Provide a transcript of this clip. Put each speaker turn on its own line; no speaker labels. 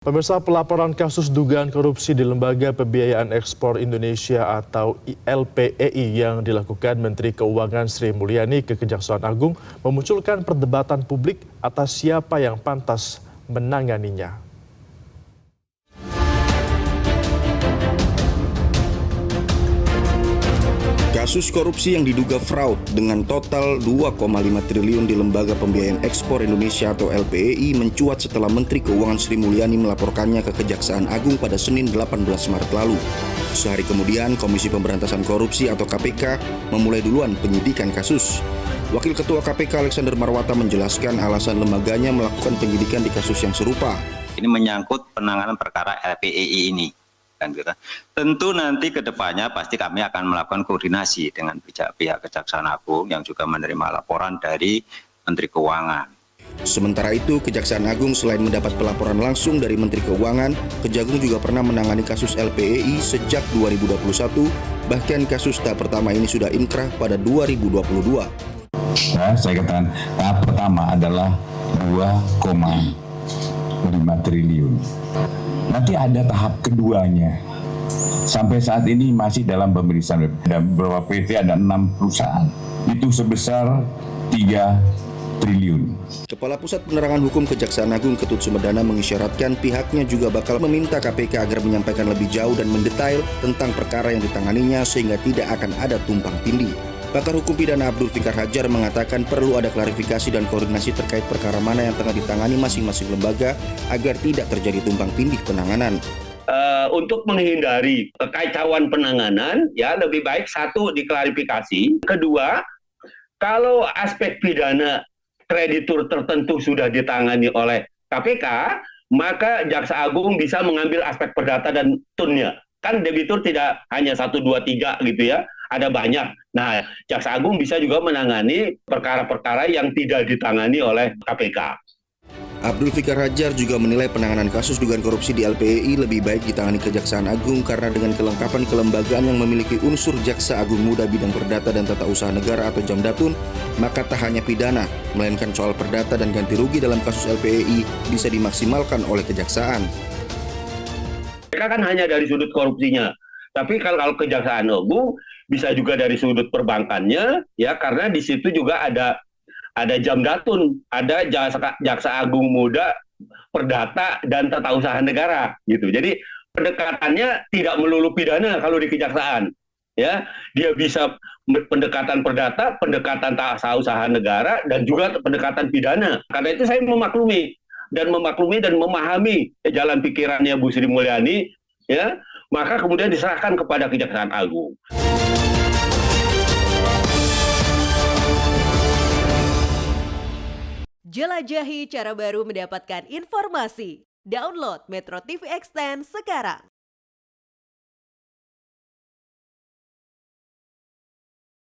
Pemirsa, pelaporan kasus dugaan korupsi di Lembaga Pembiayaan Ekspor Indonesia atau LPEI yang dilakukan Menteri Keuangan Sri Mulyani ke Kejaksaan Agung memunculkan perdebatan publik atas siapa yang pantas menanganinya.
Kasus korupsi yang diduga fraud dengan total 2,5 triliun di Lembaga Pembiayaan Ekspor Indonesia atau LPEI mencuat setelah Menteri Keuangan Sri Mulyani melaporkannya ke Kejaksaan Agung pada Senin 18 Maret lalu. Sehari kemudian, Komisi Pemberantasan Korupsi atau KPK memulai duluan penyidikan kasus. Wakil Ketua KPK Alexander Marwata menjelaskan alasan lembaganya melakukan penyidikan di kasus yang serupa.
Ini menyangkut penanganan perkara LPEI ini. Tentu nanti ke depannya pasti kami akan melakukan koordinasi dengan pihak Kejaksaan Agung yang juga menerima laporan dari Menteri Keuangan.
Sementara itu, Kejaksaan Agung selain mendapat pelaporan langsung dari Menteri Keuangan, Kejagung juga pernah menangani kasus LPEI sejak 2021, bahkan kasus tahap pertama ini sudah inkrah pada 2022.
Ya, saya katakan tahap pertama adalah 2,5 triliun. Nanti ada tahap keduanya. Sampai saat ini masih dalam pemeriksaan. Ada beberapa PT, ada 6 perusahaan. Itu sebesar 3 triliun.
Kepala Pusat Penerangan Hukum Kejaksaan Agung Ketut Sumedana mengisyaratkan pihaknya juga bakal meminta KPK agar menyampaikan lebih jauh dan mendetail tentang perkara yang ditanganinya sehingga tidak akan ada tumpang tindih. Pakar Hukum Pidana Abdul Fikar Hajar mengatakan perlu ada klarifikasi dan koordinasi terkait perkara mana yang tengah ditangani masing-masing lembaga agar tidak terjadi tumpang tindih penanganan.
Untuk menghindari kekacauan penanganan, ya lebih baik satu diklarifikasi. Kedua, kalau aspek pidana kreditur tertentu sudah ditangani oleh KPK, maka Jaksa Agung bisa mengambil aspek perdata dan tunnya. Kan debitur tidak hanya 1, 2, 3 gitu ya, ada banyak. Nah, Jaksa Agung bisa juga menangani perkara-perkara yang tidak ditangani oleh KPK.
Abdul Fikar Hajar juga menilai penanganan kasus dugaan korupsi di LPEI lebih baik ditangani Kejaksaan Agung karena dengan kelengkapan kelembagaan yang memiliki unsur Jaksa Agung Muda bidang perdata dan tata usaha negara atau Jamdatun, maka tak hanya pidana, melainkan soal perdata dan ganti rugi dalam kasus LPEI bisa dimaksimalkan oleh Kejaksaan.
Mereka kan hanya dari sudut korupsinya. Tapi kalau Kejaksaan Agung bisa juga dari sudut perbankannya, ya karena di situ juga ada Jamdatun, ada Jaksa Agung Muda, Perdata dan Tata Usaha Negara, gitu. Jadi pendekatannya tidak melulu pidana kalau di Kejaksaan, ya dia bisa pendekatan perdata, pendekatan tata usaha negara dan juga pendekatan pidana. Karena itu saya memaklumi dan memahami jalan pikirannya Bu Sri Mulyani, ya maka kemudian diserahkan kepada Kejaksaan Agung.
Jelajahi cara baru mendapatkan informasi. Download Metro TV Extend sekarang.